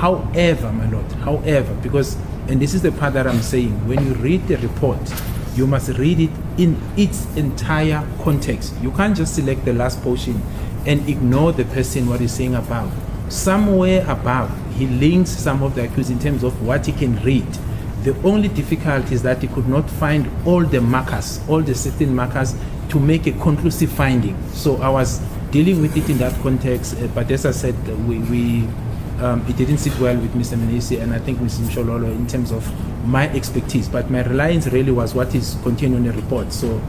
However, my lord, because, and this is the part that I'm saying, when you read the report, you must read it in its entire context. You can't just select the last portion and ignore the person, what he's saying above. Somewhere above, he links some of the accused in terms of what he can read. The only difficulty is that he could not find all the markers, all the certain markers to make a conclusive finding. So I was dealing with it in that context, but as I said, it didn't sit well with Mr. Menesi and I think Mr. Mshololo in terms of my expertise, but my reliance really was what is contained in the report. So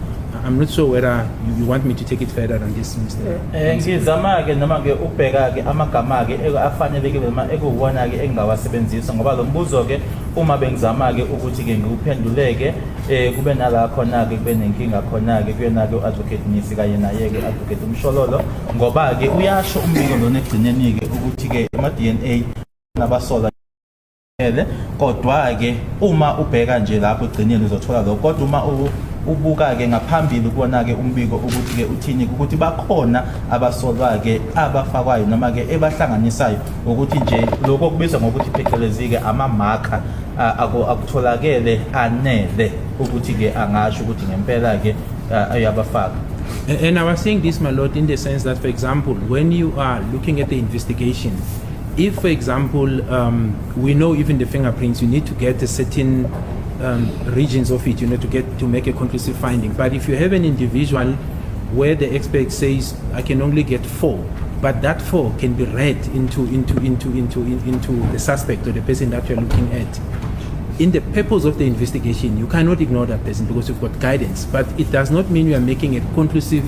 I'm not sure whether you want me to take it further on this, Mr. Ngizama-ke noma-ke ukubheka-ke amagama-ke afanelekile noma ekuwona-ke engingawasebenzisa ngoba lo mbuzo-ke uma bengizama-ke ukuthi-ke ngiwuphenduleke kube nala khona-ke kube nenkinga khona-ke kuyena-ke u-advocate Nisi kanye naye-ke advocate Mshololo ngoba-ke uyasho umbiko lona ekugcineni-ke ukuthi-ke ama-DNA nabasola kodwa-ke uma ubheka nje lapho egcineni uzothola lokho kodwa uma ubuka-ke ngaphambili kubona-ke umbiko ukuthi-ke uthini ukuthi bakhona abasolwa-ke abafakwayo noma-ke ebahlanganisayo ukuthi nje lokho kubizwa ngokuthi phecelezi-ke amamarker akutholakele anele ukuthi-ke angasho ukuthi ngempela-ke ayabafaka. And I was saying this, my lord, in the sense that, for example, when you are looking at the investigation, if, for example, we know even the fingerprints, you need to get a certain regions of it, to make a conclusive finding. But if you have an individual where the expert says, I can only get 4, but that 4 can be read into the suspect or the person that you're looking at. In the purpose of the investigation, you cannot ignore that person because you've got guidance, but it does not mean you are making a conclusive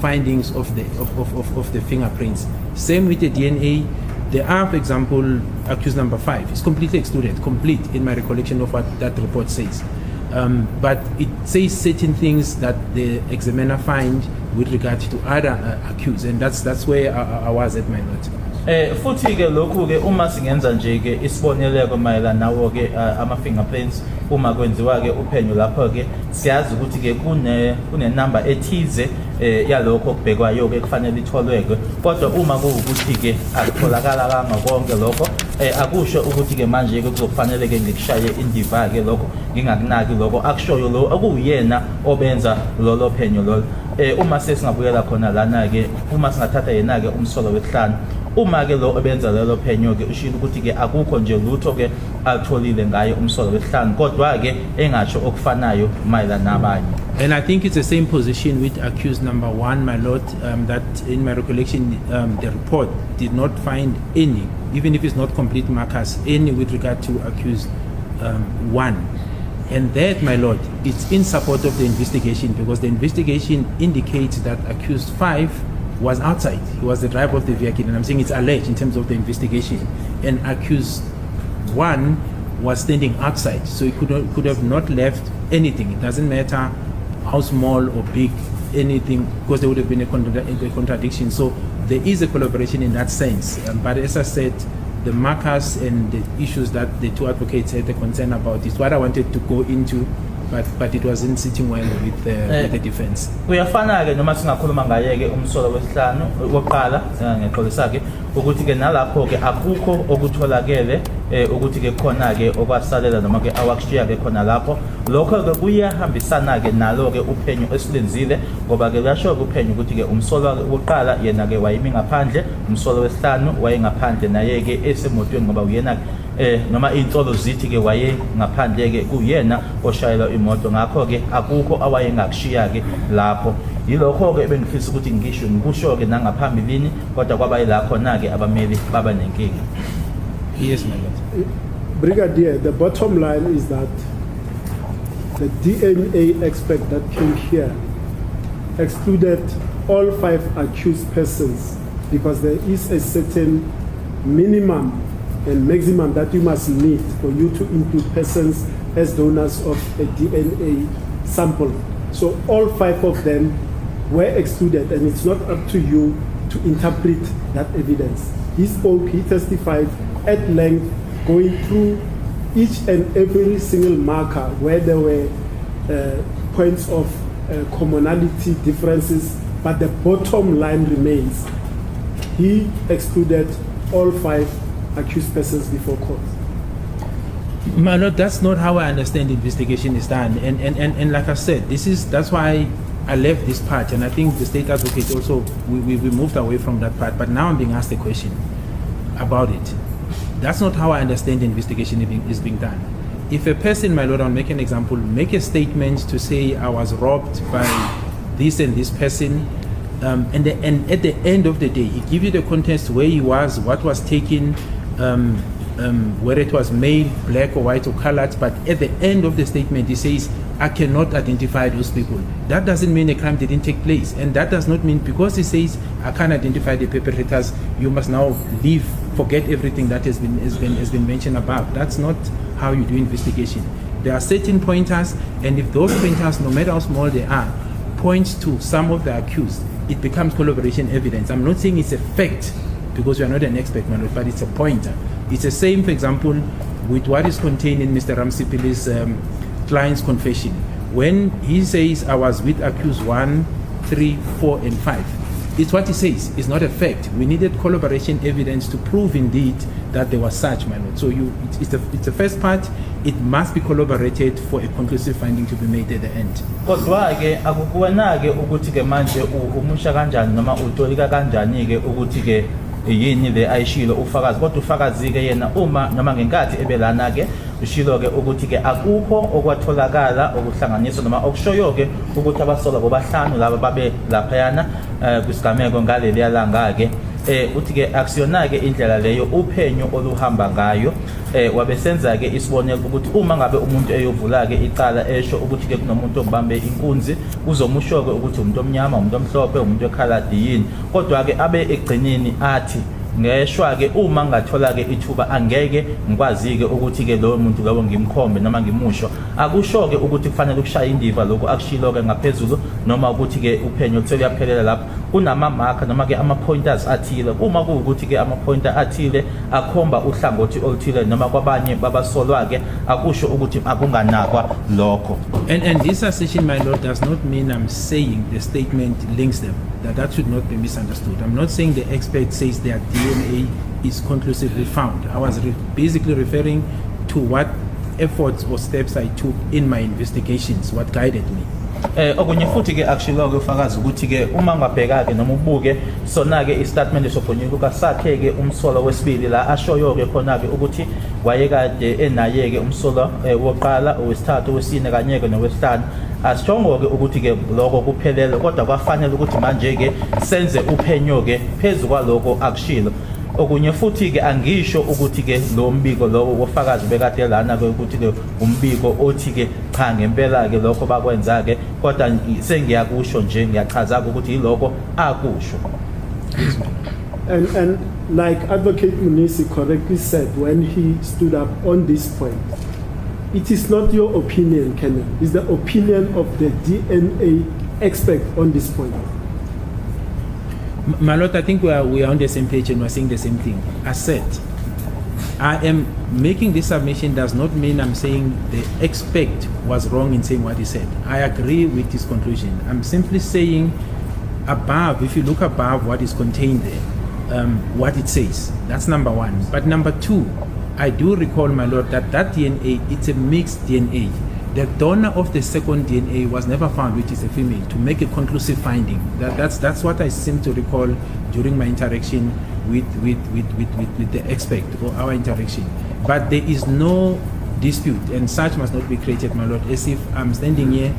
findings of the fingerprints. Same with the DNA. There are, for example, accused number 5 is completely excluded, complete in my recollection of what that report says. But it says certain things that the examiner find with regard to other accused, and that's where I was at, my lord. Futhi-ke lokhu-ke uma singenza nje-ke isiboneleko mayelana nawo-ke ama-fingerprints uma kwenziwa-ke uphenyo lapho-ke siyazi ukuthi-ke kune-number ethize yalokho okubhekwayo-ke kufanele itholweke kodwa uma kuwukuthi-ke akutholakala konke lokho akusho ukuthi-ke manje-ke kuzokufanele-ke ngikushaye indiva-ke lokho ngingakunaki lokho akushoyo lo akuwuyena obenza lolo phenyo lolo. Uma sesingabuyela khona lana-ke uma singathatha yena-ke umsolo wesihlanu uma-ke lo obenza lelo phenyo-ke ushilo ukuthi-ke akukho nje lutho-ke alutholile ngaye umsolo wesihlanu kodwa-ke engatsho okufanayo mayelana nabanye. And I think it's the same position with accused number 1, my lord, that in my recollection the report did not find any, even if it's not complete markers, any with regard to accused 1. And that, my lord, it's in support of the investigation because the investigation indicates that accused 5 was outside. He was the driver of the vehicle, and I'm saying it's alleged in terms of the investigation. And accused 1 was standing outside, so he could have not left anything. It doesn't matter how small or big, anything, because there would have been a contradiction. So there is a collaboration in that sense. But as I said, the markers and the issues that the two advocates had a concern about is what I wanted to go into, but it wasn't sitting well with the defense. Kuyafana-ke noma singakhuluma ngaye-ke umsolo wesihlanu wokuqala ngexolisake ukuthi-ke nalapho-ke akukho okutholakele ukuthi-ke khona-ke okwasalela noma-ke awakushiya-ke khona lapho lokho-ke kuyahambisana-ke nalo-ke uphenyo esilenzile ngoba-ke kuyasho-ke uphenyo ukuthi-ke umsolo wokuqala yena-ke wayemi ngaphandle, umsolo wesihlanu wayengaphandle naye-ke esemotweni ngoba uyena noma insolo zithi-ke waye ngaphandle-ke kuyena oshayela imoto ngakho-ke akukho awayengakushiya-ke lapho. Yilokho-ke bengifisa ukuthi ngikusho-ke nangaphambilini kodwa kwabayila khona-ke abameli baba nenkinga. Yes, my lord. Brigadier, the bottom line is that the DNA expert that came here excluded all 5 accused persons because there is a certain minimum and maximum that you must meet for you to include persons as donors of a DNA sample. So all 5 of them were excluded, and it's not up to you to interpret that evidence. He spoke, he testified at length, going through each and every single marker where there were points of commonality, differences, but the bottom line remains. He excluded all 5 accused persons before court. My lord, that's not how I understand investigation is done. And like I said, that's why I left this part, and I think the state advocate also, we moved away from that part, but now I'm being asked a question about it. That's not how I understand the investigation is being done. If a person, my lord, I'll make an example, make a statement to say I was robbed by this and this person, and at the end of the day, he gives you the context where he was, what was taken, whether it was male, black or white or colored, but at the end of the statement he says, I cannot identify those people. That doesn't mean a crime didn't take place, and that does not mean because he says I can't identify the perpetrators, you must now forget everything that has been mentioned above. That's not how you do investigation. There are certain pointers, and if those pointers, no matter how small they are, points to some of the accused, it becomes collaboration evidence. I'm not saying it's a fact, because we are not an expert, man, but it's a pointer. It's the same, for example, with what is contained in Mr. Ramosepele's client's confession. When he says, I was with accused 1, 3, 4, and 5, it's what he says. It's not a fact. We needed collaboration evidence to prove indeed that there was such, my lord. So it's the first part. It must be corroborated for a conclusive finding to be made at the end. Kodwa-ke akukuwena-ke ukuthi-ke manje umusha kanjani noma utolika kanjani-ke ukuthi-ke yini le ayishilo ufakazi, kodwa ufakazi-ke yena uma noma ngenkathi ebelana-ke ushilo-ke ukuthi-ke akukho okwatholakala okuhlanganiswa noma okushoyo-ke ukuthi abasolwa bobahlanu laba babe laphayana kwisigameko ngaleliya langa-ke uthi-ke akusiyona-ke indlela leyo uphenyo oluhamba ngayo. Wabesenza-ke isibonelo ukuthi uma ngabe umuntu eyovula-ke icala esho ukuthi-ke kunomuntu obambe inkunzi, uzomusho-ke ukuthi umuntu omnyama, umuntu omhlophe, umuntu ekhaladi yini, kodwa-ke abe egcineni athi ngeshwa-ke uma ngathola-ke ithuba angeke ngikwazi-ke ukuthi-ke lowo muntu lowo ngimkhombe noma ngimusho. Akusho-ke ukuthi kufanele ukushaya indiva lokhu akushilo-ke ngaphezulu noma ukuthi-ke uphenyo seluyaphelela lapho. Kunama-marker noma-ke ama-pointers athile. Uma kuwukuthi-ke ama-pointer athile akhomba uhlangothi oluthile noma kwabanye babasolwa-ke, akusho ukuthi akunganakwa lokho. And this assertion, my lord, does not mean I'm saying the statement links them. That should not be misunderstood. I'm not saying the expert says their DNA is conclusively found. I was basically referring to what efforts or steps I took in my investigations, what guided me. Okunye futhi-ke akushilo-ke ufakazi ukuthi-ke uma ngabheka-ke noma ubuke sona-ke istatement soponyuluka sakhe-ke umsolo wesibili la ashoyo-ke khona-ke ukuthi wayekade enaye-ke umsolo wokuqala, owesithathu, owesine kanye-ke nowesihlanu. Asishongo-ke ukuthi-ke lokho kuphelele, kodwa kwafanele ukuthi manje-ke senze uphenyo-ke phezu kwalokho akushilo. Okunye futhi-ke angisho ukuthi-ke lo mbiko lowo wofakazi bekade lana-ke ukuthi-ke umbiko othi-ke cha ngempela-ke lokho bakwenza-ke, kodwa sengiyakusho nje ngiyachaza-ke ukuthi yilokho akusho. And like Advocate Munisi correctly said when he stood up on this point, it is not your opinion, Kenneth. It's the opinion of the DNA expert on this point. My lord, I think we are on the same page and we're saying the same thing. I said, I am making this submission does not mean I'm saying the expert was wrong in saying what he said. I agree with his conclusion. I'm simply saying above, if you look above what is contained there, what it says. That's number one. But number two, I do recall, my lord, that DNA, it's a mixed DNA. The donor of the second DNA was never found, which is a female, to make a conclusive finding. That's what I seem to recall during my interaction with the expert or our interaction. But there is no dispute, and such must not be created, my lord, as if I'm standing here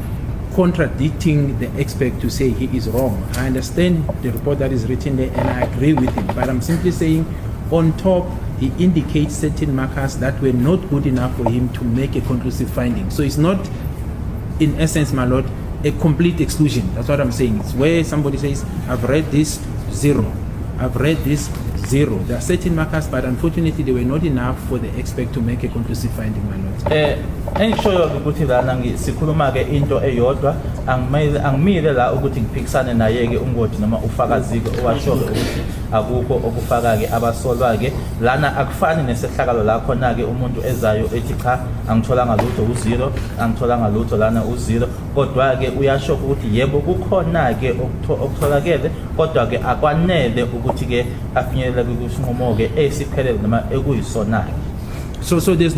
contradicting the expert to say he is wrong. I understand the report that is written there, and I agree with him. But I'm simply saying, on top, he indicates certain markers that were not good enough for him to make a conclusive finding. So it's not, in essence, my lord, a complete exclusion. That's what I'm saying. It's where somebody says, I've read this, 0. I've read this, 0. There are certain markers, but unfortunately they were not enough for the expert to make a conclusive finding, my lord. Engishoyo-ke ukuthi lana sikhuluma-ke into eyodwa, angimile la ukuthi ngiphikisane naye-ke umngoti noma ufakazi-ke owasho-ke ukuthi akukho okufaka-ke abasolwa-ke lana akufani nesehlakalo la khona-ke umuntu ezayo ethi cha angitholanga lutho u-0, angitholanga lutho lana u-0, kodwa-ke uyasho ukuthi yebo kukhona-ke okutholakele kodwa ke akwanele ukuthi ke afinyelele kusinqumo ke esiphelele noma ekuyisona. So there's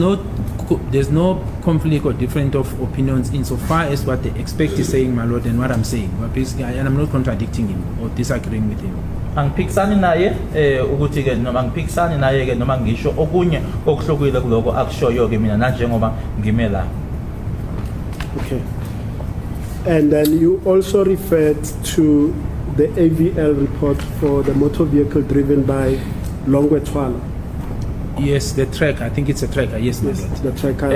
no conflict or different of opinions insofar as what the expert is saying, my lord, and what I'm saying. But basically, and I'm not contradicting him or disagreeing with him. Angiphikisani naye ukuthi ke noma ngiphikisani naye ke noma ngisho okunye okuhlukile kuloko akushoyo ke mina nanjengoba ngime la. Okay. And then you also referred to the AVL report for the motor vehicle driven by Longwe Twala. Yes, the tracker. I think it's a tracker. Yes, my lord. The tracker.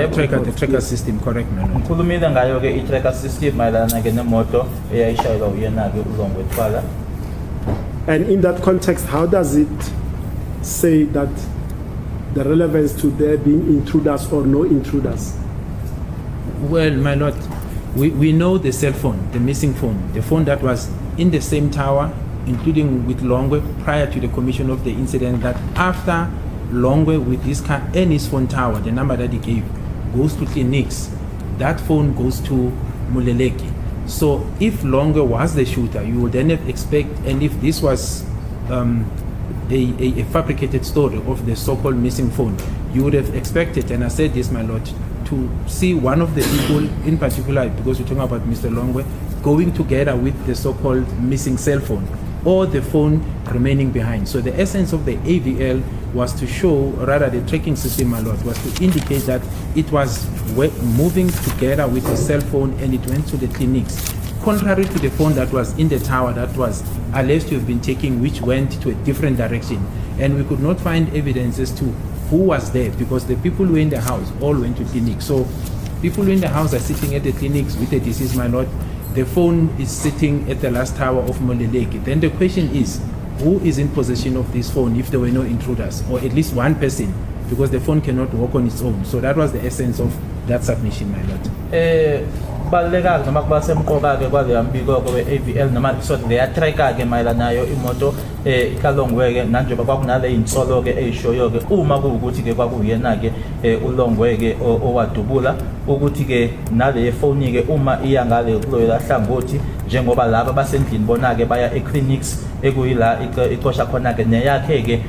The tracker system. Correct, my lord. Ngikhulumile ngayo ke i-tracker system mayelana ke nemoto eyayishayelwa uyena ke uLongwe Twala. And in that context, how does it say that the relevance to there being intruders or no intruders? Well, my lord, we know the cell phone, the missing phone, the phone that was in the same tower, including with Longwe, prior to the commission of the incident, that after Longwe with his car and his phone tower, the number that he gave, goes to clinics, that phone goes to Muleleki. So if Longwe was the shooter, you would then expect, and if this was a fabricated story of the so-called missing phone, you would have expected, and I said this, my lord, to see one of the people in particular, because we're talking about Mr. Longwe, going together with the so-called missing cell phone, or the phone remaining behind. So the essence of the AVL was to show, rather the tracking system, my lord, was to indicate that it was moving together with the cell phone and it went to the clinics. Contrary to the phone that was in the tower that was alleged to have been taken, which went to a different direction. And we could not find evidence as to who was there, because the people who were in the house all went to clinics. So people who in the house are sitting at the clinics with the deceased, my lord. The phone is sitting at the last tower of Moleleki. Then the question is, who is in possession of this phone if there were no intruders, or at least one person, because the phone cannot work on its own. So that was the essence of that submission, my lord. Baleka noma kuba semqoka ke kwale yambiko kwe AVL noma so leya tracker ke mayelana nayo imoto ikalongwe ke nanjengoba kwakunale insolo ke eyishoyo ke uma kuukuthi ke kwakuyena ke uLongwe ke owadubula ukuthi ke nale phone ke uma iya ngale kuloyo hlangothi njengoba laba basendlini bona ke baya eclinics ekuyila iqosha khona ke neyakhe ke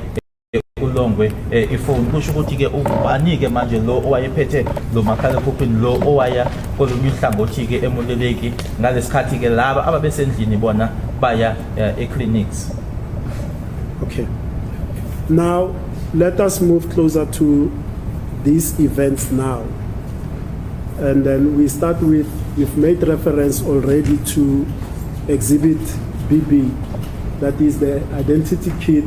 uLongwe ifone kusho ukuthi ke ubanike manje lo owayephethe lo makhala ekhuphini lo owaya kolunye uhlangothi ke eMuleleki ngalesikhathi ke laba ababesendlini bona baya eclinics. Okay. Now let us move closer to these events now. And then we start with, you've made reference already to Exhibit BB, that is the identity kit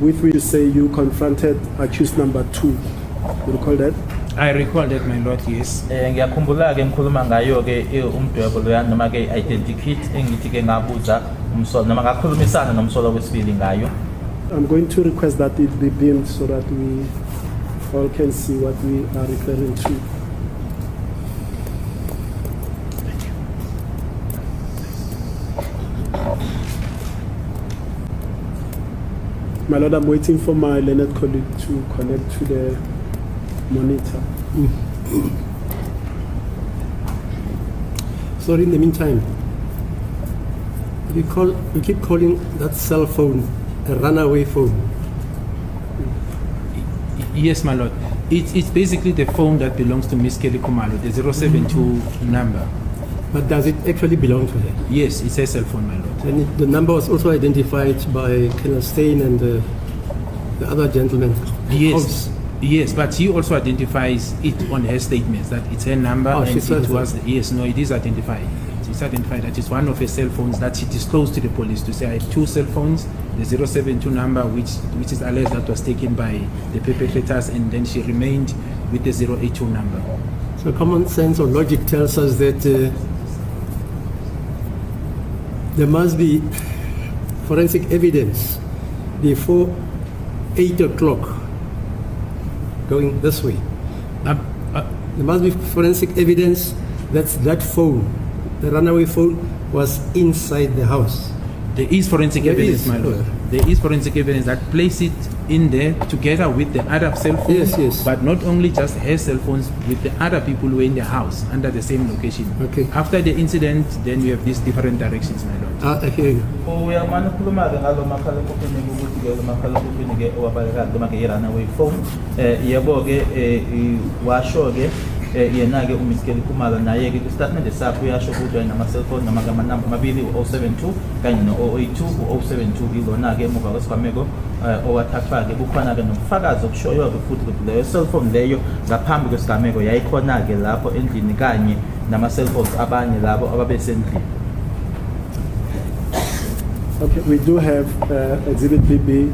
with which you say you confronted accused number 2. You recall that? I recall that, my lord, yes. Ngiyakhumbula ke ngikhuluma ngayo ke umdwebo loyana noma ke identity engithi ke ngabuza umsolo noma ngakhulumisana nomsolo wesibili ngayo. I'm going to request that it be beamed so that we all can see what we are referring to. My lord, I'm waiting for my learned colleague to connect to the monitor. So in the meantime, we keep calling that cell phone a runaway phone. Yes, my lord. It's basically the phone that belongs to Miss Kelly Kumalo, the 072 number. But does it actually belong to her? Yes, it's a cell phone, my lord. And the number was also identified by Kenneth Stein and the other gentleman. Yes. Holmes. Yes, but she also identifies it on her statements that it's her number. Oh, and she says it was yes, no, it is identified. It's identified that it's one of her cell phones that she disclosed to the police to say I have 2 cell phones, the 072 number which is alleged that was taken by the perpetrators, and then she remained with the 082 number. So common sense or logic tells us that there must be forensic evidence before 8 o'clock going this way. There must be forensic evidence that phone, the runaway phone, was inside the house. There is forensic evidence, my lord. There is forensic evidence that place it in there together with the other cell phones. Yes, yes. But not only just her cell phones, with the other people who were in the house under the same location. Okay. After the incident, then you have these different directions, my lord. I hear you. uyamane ukhuluma-ke ngalo makhalekhukhwini ukuthi-ke lo makhalekhukhwini-ke owabhalekade make i-runaway phone yebo-ke washo-ke yena-ke uMiskeli Khumalo naye-ke kwisitatimende sakho uyasho ukuthi wayena-cellphone amanamba amabili u-072 kanye no-082 u-072 ilona-ke emuva kwesigameko owathathwa-ke kukhona-ke nobufakazi okushoyo-ke futhi ukuthi leyo cellphone leyo ngaphambi kwesigameko yayikhona-ke lapho endlini kanye nama-cellphones abanye labo ababesendlini. Okay, we do have Exhibit BB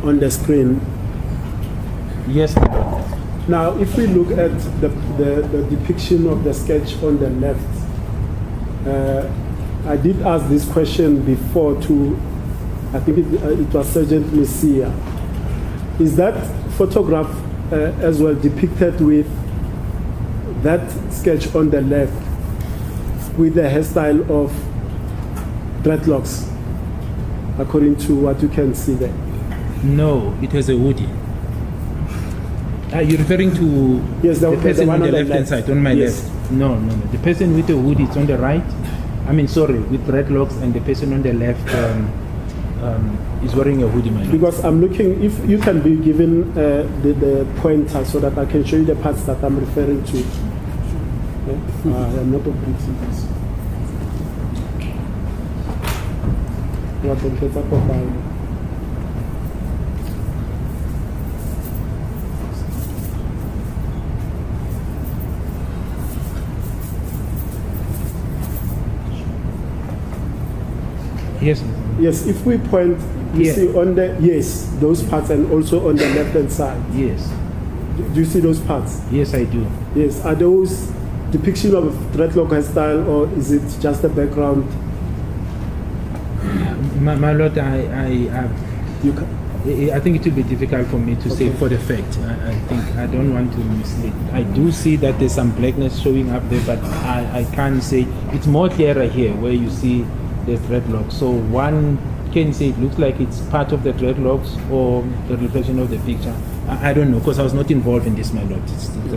on the screen. Yes, my lord. Now, if we look at the depiction of the sketch on the left, I did ask this question before to, I think it was Sergeant Meyiwa. Is that photograph as well depicted with that sketch on the left with the hairstyle of dreadlocks, according to what you can see there? No, it was a hoodie. Are you referring to Yes, the person one on the on the left-hand left. side, on my Yes. left? No. The person with the hoodie is on the right. I mean, sorry, with dreadlocks, and the person on the left is wearing a hoodie, my lord. Because I'm looking, if you can be given the pointer so that I can show you the parts that I'm referring to. I'm not operating this. What the kids are providing. Yes. Yes, if we point, you Yeah. see on the, yes, those parts, and also on the left-hand side. Yes. Do you see those parts? Yes, I do. Yes, are those depiction of dreadlock hairstyle, or is it just a background? My lord, You can, I think it will be difficult for me to say for the fact. I think I don't want to mislead. I do see that there's some blackness showing up there, but I can't say. It's more clearer here where you see the dreadlocks. So one can say it looks like it's part of the dreadlocks or the reflection of the picture. I don't know, because I was not involved in this, my lord.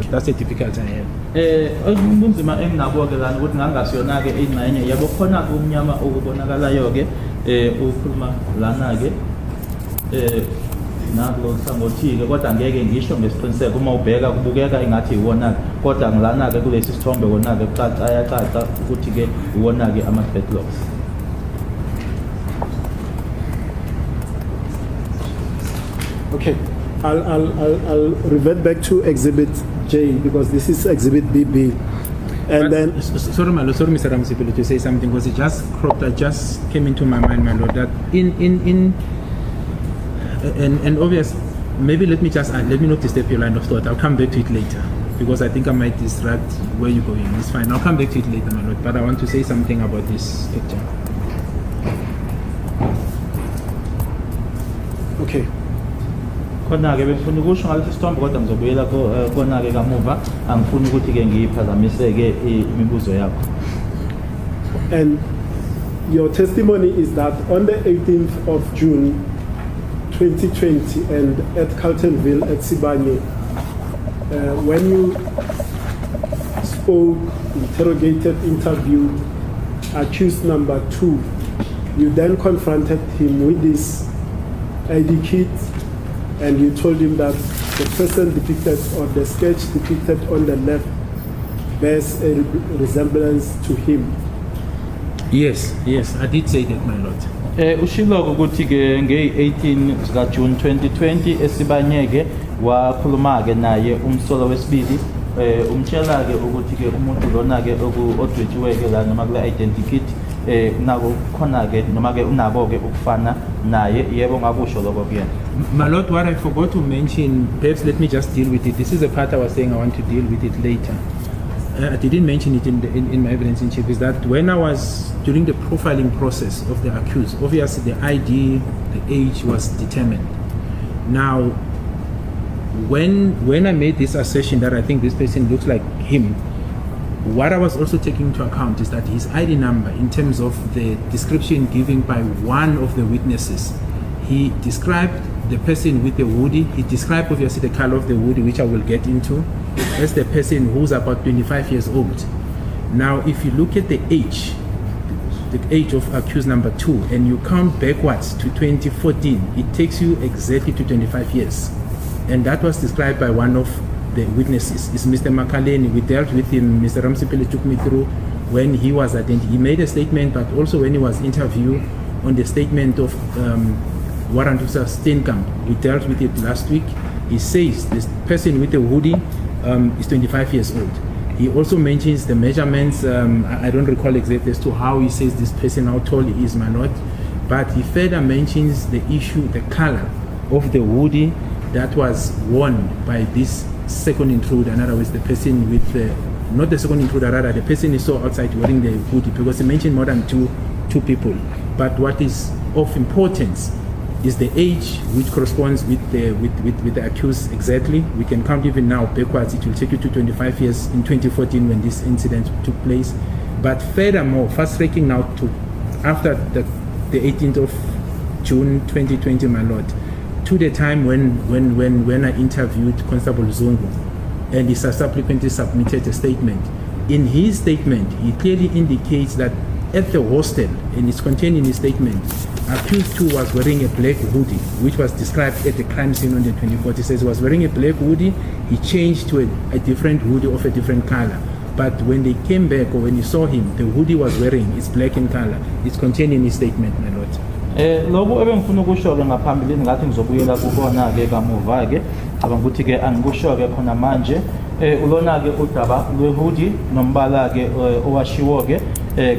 That's a difficult I have. Ubunzima enginabo-ke lana ukuthi ngangasiyona-ke ingxenye yabo khona-ke umnyama okubonakalayo-ke ukhuluma lana-ke nakulo hlangothi-ke kodwa ngeke ngisho ngesiqiniseko uma ubheka kubukeka engathi iwona-ke kodwa ngilana-ke kulesi sithombe kona-ke ayacaca ukuthi-ke iwona-ke ama-dreadlocks. okay, I'll revert back to Exhibit J because this is Exhibit BB. And But then, sorry, my lord, sorry, Mr. Ramosepele, to say something because it just cropped. It just came into my mind, my lord, that and obvious. Maybe let me not disturb your line of thought. I'll come back to it later because I think I might distract where you're going. It's fine. I'll come back to it later, my lord. But I want to say something about this picture. okay, Khona-ke bengifuna ukusho ngalesi sithombe kodwa ngizobuyela kona-ke kamuva angifuni ukuthi-ke ngiyiphazamise-ke imibuzo yakho. and your testimony is that on the 18th of June 2020 and at Carltonville at Sibanye, when you spoke, interrogated, interviewed accused number 2, you then confronted him with this ID kit and you told him that the person depicted or the sketch depicted on the left bears a resemblance to him. Yes, I did say that, my lord. Ushilo ukuthi-ke nge-18 zikaJune 2020 esibanyeke wakhuluma-ke naye umsolo wesibili umtshela-ke ukuthi-ke umuntu lona-ke odwetshiwe-ke la noma kule identikit nako khona-ke noma-ke unako-ke ukufana naye yebo ngakusho lokho kuyena. My lord, what I forgot to mention, perhaps let me just deal with it. This is the part I was saying I want to deal with it later. I didn't mention it in my evidence in chief, is that when I was during the profiling process of the accused, obviously the ID, the age was determined. Now, when I made this assertion that I think this person looks like him, what I was also taking into account is that his ID number, in terms of the description given by one of the witnesses, he described the person with the hoodie, he described obviously the color of the hoodie, which I will get into, as the person who's about 25 years old. Now, if you look at the age of accused number 2, and you count backwards to 2014, it takes you exactly to 25 years. And that was described by one of the witnesses. It's Mr. Makaleni. We dealt with him. Mr. Ramosepele took me through when he was identified. He made a statement, but also when he was interviewed on the statement of Warrant Officer Steenkamp. We dealt with it last week. He says this person with the hoodie is 25 years old. He also mentions the measurements. I don't recall exactly as to how he says this person, how tall he is, my lord. But he further mentions the issue, the color of the hoodie that was worn by this second intruder. In other words, the person with not the second intruder, rather the person he saw outside wearing the hoodie, because he mentioned more than two people. But what is of importance is the age, which corresponds with the accused exactly. We can count even now backwards. It will take you to 25 years in 2014 when this incident took place. But furthermore, fast tracking now to after the 18th of June 2020, my lord, to the time when I interviewed Constable Zungu, and he subsequently submitted a statement. In his statement, he clearly indicates that at the hostel, and it's contained in his statement, accused 2 was wearing a black hoodie, which was described at the crime scene on the 24th. He says he was wearing a black hoodie. He changed to a different hoodie of a different color. But when they came back, or when you saw him, the hoodie was wearing is black in color. It's contained in his statement, my lord. Lokho ebengifuna ukusho-ke ngaphambilini ngathi ngizobuyela kubona-ke kamuva-ke ukuthi ke angikusho-ke khona manje ulona-ke udaba lwehudi nombala-ke owashiwo-ke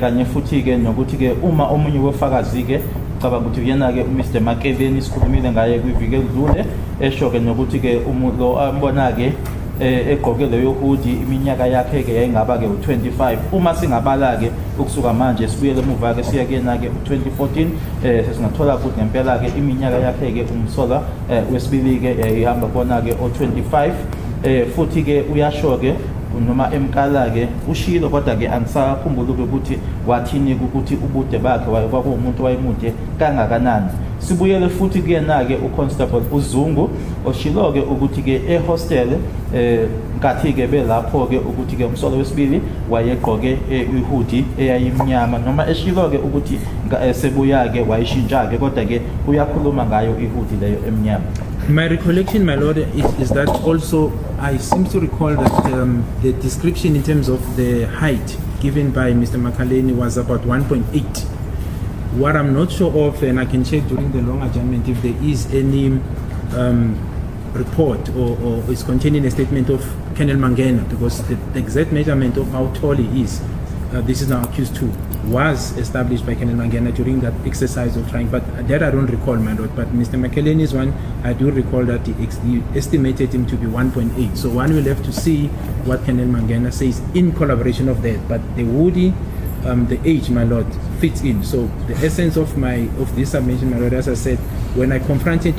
kanye futhi-ke nokuthi-ke uma omunye wefakazi-ke cabanga ukuthi yena-ke uMr Makeleni sikhulumile ngaye kwiviki elidlule esho-ke nokuthi-ke lo ambona-ke egqoke leyo hoodie iminyaka yakhe-ke yayingaba-ke u-25. Uma singabala-ke ukusuka manje sibuyele emuva-ke siya kuyena-ke u-2014 sesingathola futhi ngempela-ke iminyaka yakhe-ke umsola wesibili-ke ihamba kubona-ke o-25 futhi-ke uyasho-ke noma emkala-ke ushilo, kodwa-ke angisakhumbula ukuthi wathini ukuthi ubude bakhe kwakuwumuntu wayemude kangakanani. Sibuyele futhi kuyena-ke uConstable uZungu oshilo-ke ukuthi-ke ehostel nkathi-ke belapho-ke ukuthi-ke umsolo wesibili wayegqoke ihoodie eyayimnyama, noma eshilo-ke ukuthi sebuya-ke wayishintsha-ke, kodwa-ke uyakhuluma ngayo ihoodie leyo emnyama. My recollection, my lord, is that also I seem to recall that the description in terms of the height given by Mr. Makaleni was about 1.8. What I'm not sure of, and I can check during the long adjournment if there is any report or is contained in a statement of Colonel Mangena, because the exact measurement of how tall he is, this is now accused 2, was established by Colonel Mangena during that exercise of trying, but that I don't recall, my lord. But Mr. Makeleni's one, I do recall that he estimated him to be 1.8. So one will have to see what Colonel Mangena says in collaboration of that. But the hoodie, the age, my lord, fits in. So the essence of this submission, my lord, as I said, when I confronted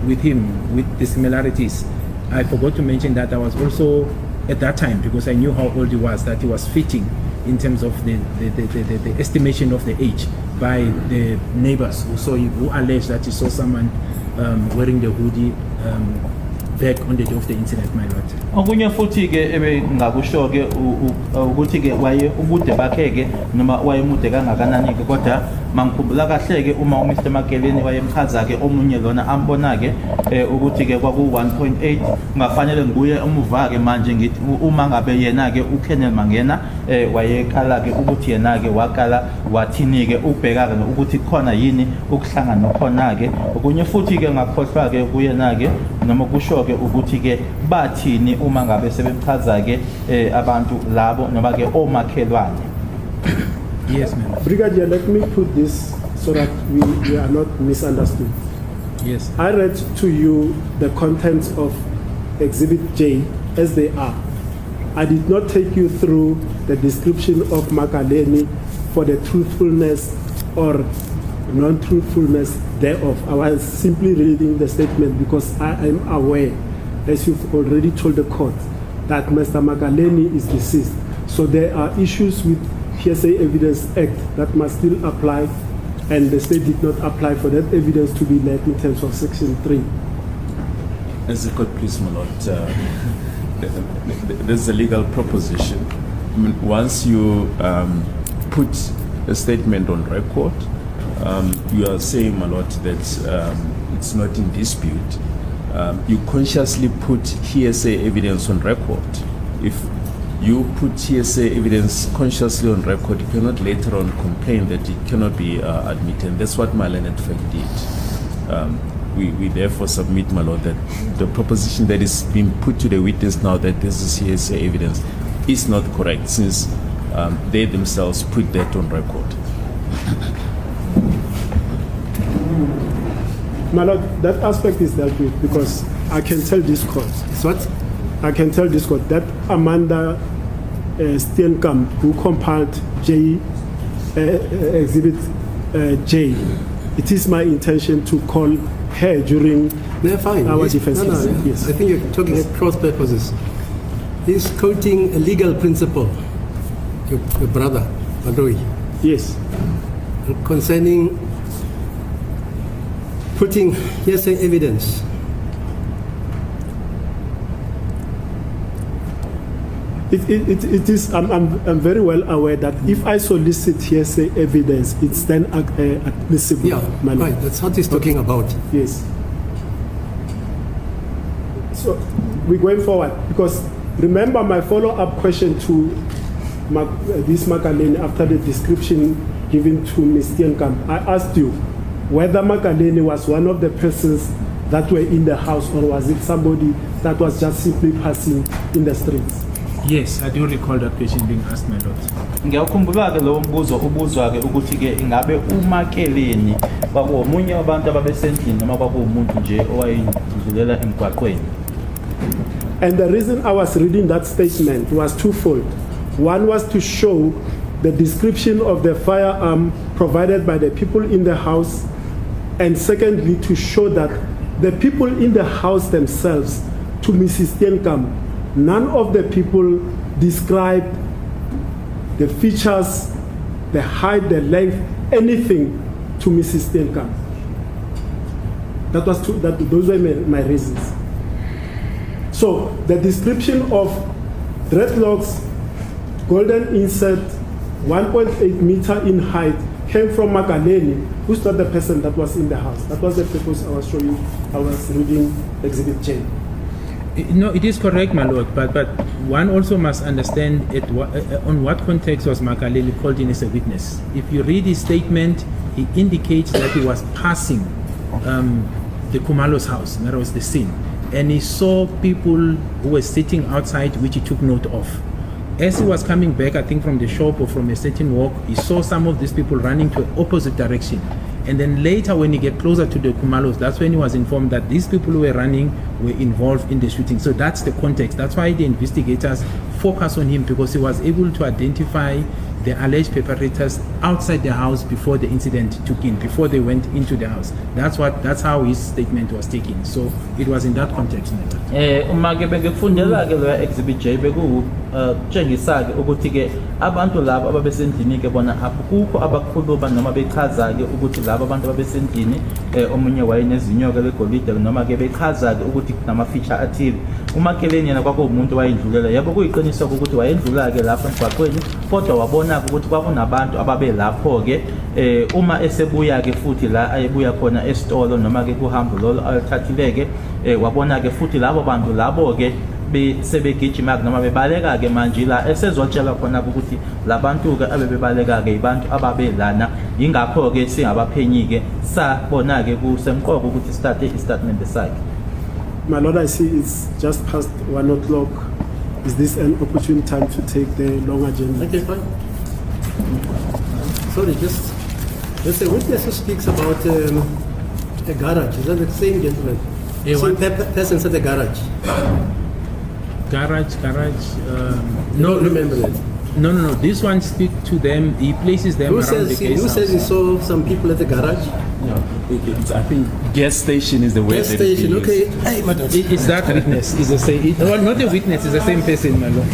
with him with the similarities, I forgot to mention that I was also at that time, because I knew how old he was, that he was fitting in terms of the estimation of the age by the neighbors who alleged that he saw someone wearing the hoodie back on the day of the incident, my lord. Okunye futhi-ke ebengakusho-ke ukuthi-ke waye ubude bakhe-ke noma wayemude kangakanani-ke, kodwa mangikhumbula kahle-ke uma uMr Makeleni wayemchaza-ke omunye lona ambona-ke ukuthi-ke kwaku-1.8, kungafanele nguye emuva-ke manje ngithi uma ngabe yena-ke uColonel Mangena wayekala-ke ukuthi yena-ke wakala wathini-ke ubheka-ke ukuthi khona yini ukuhlangana nokhona-ke. Okunye futhi-ke ngakhohlwa-ke kuyena-ke noma kusho-ke ukuthi-ke bathini uma ngabe sebemchaza-ke abantu labo noma-ke omakhelwane. Yes, ma'am. Brigadier, let me put this so that we are not misunderstood. Yes. I read to you the contents of Exhibit J as they are. I did not take you through the description of Makaleni for the truthfulness or non-truthfulness thereof. I was simply reading the statement because I am aware, as you've already told the court, that Mr. Makaleni is deceased. So there are issues with Hearsay Evidence Act that must still apply and the state did not apply for that evidence to be led in terms of Section 3. As the court, please, my lord, there's a legal proposition. I mean, once you put a statement on record, you are saying, my lord, that it's not in dispute. You consciously put hearsay evidence on record. If you put hearsay evidence consciously on record, you cannot later on complain that it cannot be admitted. That's what my learned friend did. We therefore submit, my lord, that the proposition that is being put to the witness now that this is hearsay evidence is not correct, since they themselves put that on record. My lord, that aspect is dealt with because I can tell this court. What? I can tell this court that Amanda Steenkamp, who compiled Exhibit J, it is my intention to call her during They're fine. our defense. No, Yes. I think you're talking at cross purposes. He's quoting a legal principle, your brother, Adoi, Yes. concerning putting hearsay evidence. It is. I'm very well aware that if I solicit hearsay evidence, it's then admissible. Yeah, my lord. right. That's what he's talking about. Yes. So we're going forward because remember my follow-up question to this Makaleni after the description given to Ms. Steenkamp. I asked you whether Makaleni was one of the persons that were in the house or was it somebody that was just simply passing in the streets? Yes, I do recall that question being asked, my lord. Ngiyakhumbula-ke lowo mbuzo ubuzwa-ke ukuthi-ke ingabe uMakeleni kwakuwomunye wabantu ababesendlini noma kwakuwumuntu nje owayendlulela emgwaqweni. And the reason I was reading that statement was twofold. One was to show the description of the firearm provided by the people in the house, and secondly, to show that the people in the house themselves, to Mrs. Steenkamp, none of the people described the features, the height, the length, anything to Mrs. Steenkamp. Those were my reasons. So the description of dreadlocks, golden insert, 1.8 meter in height, came from Makaleni, who's not the person that was in the house. That was the purpose I was showing. I was reading Exhibit J. No, it is correct, my lord, but one also must understand on what context was Makaleli called in as a witness. If you read his statement, he indicates that he was passing the Kumalo's house, that was the scene, and he saw people who were sitting outside, which he took note of. As he was coming back, I think from the shop or from a certain walk, he saw some of these people running to an opposite direction. And then later, when he get closer to the Kumalos, that's when he was informed that these people who were running were involved in the shooting. So that's the context. That's why the investigators focus on him, because he was able to identify the alleged perpetrators outside the house before the incident took in, before they went into the house. That's how his statement was taken. So it was in that context. Uma-ke bengikufundela-ke lo exhibit J bekutshengisa-ke ukuthi-ke abantu labo ababesendlini-ke bona akukho abakhuluma noma bechaza-ke ukuthi labo abantu ababesendlini omunye wayenezinyoka legolide noma-ke bechaza-ke ukuthi nama-feature athile. uMakeleni yena kwakuwumuntu wayendlulela, yabo kuyiqiniso ukuthi wayendlula-ke lapho emgwaqweni, kodwa wabona-ke ukuthi kwakunabantu ababe lapho-ke uma esebuya-ke futhi la ayebuya khona esitolo noma-ke kuhambo lolo aluthathile-ke wabona-ke futhi labo bantu labo-ke sebegijima-ke noma bebaleka-ke manje la esezotshela khona ukuthi labantu-ke abebebaleka-ke ibantu ababe lana, yingakho-ke singabaphenyi-ke sabona-ke kusemqoka ukuthi sithathe istatement sakhe. My lord, I see it's just past 1 o'clock. Is this an opportune time to take the long agenda? Okay, fine. Sorry, just there's a witness who speaks about a garage. Is that the same gentleman? Same person at the garage. Garage. No, remember that. No. This one speaks to them. He places them Who around the says case who says he saw some people at the garage? I think gas station is the way. Gas that it station. is. Okay. Hey, madam. It's that witness. It's the same. Well, not the witness. It's the same person, my lord.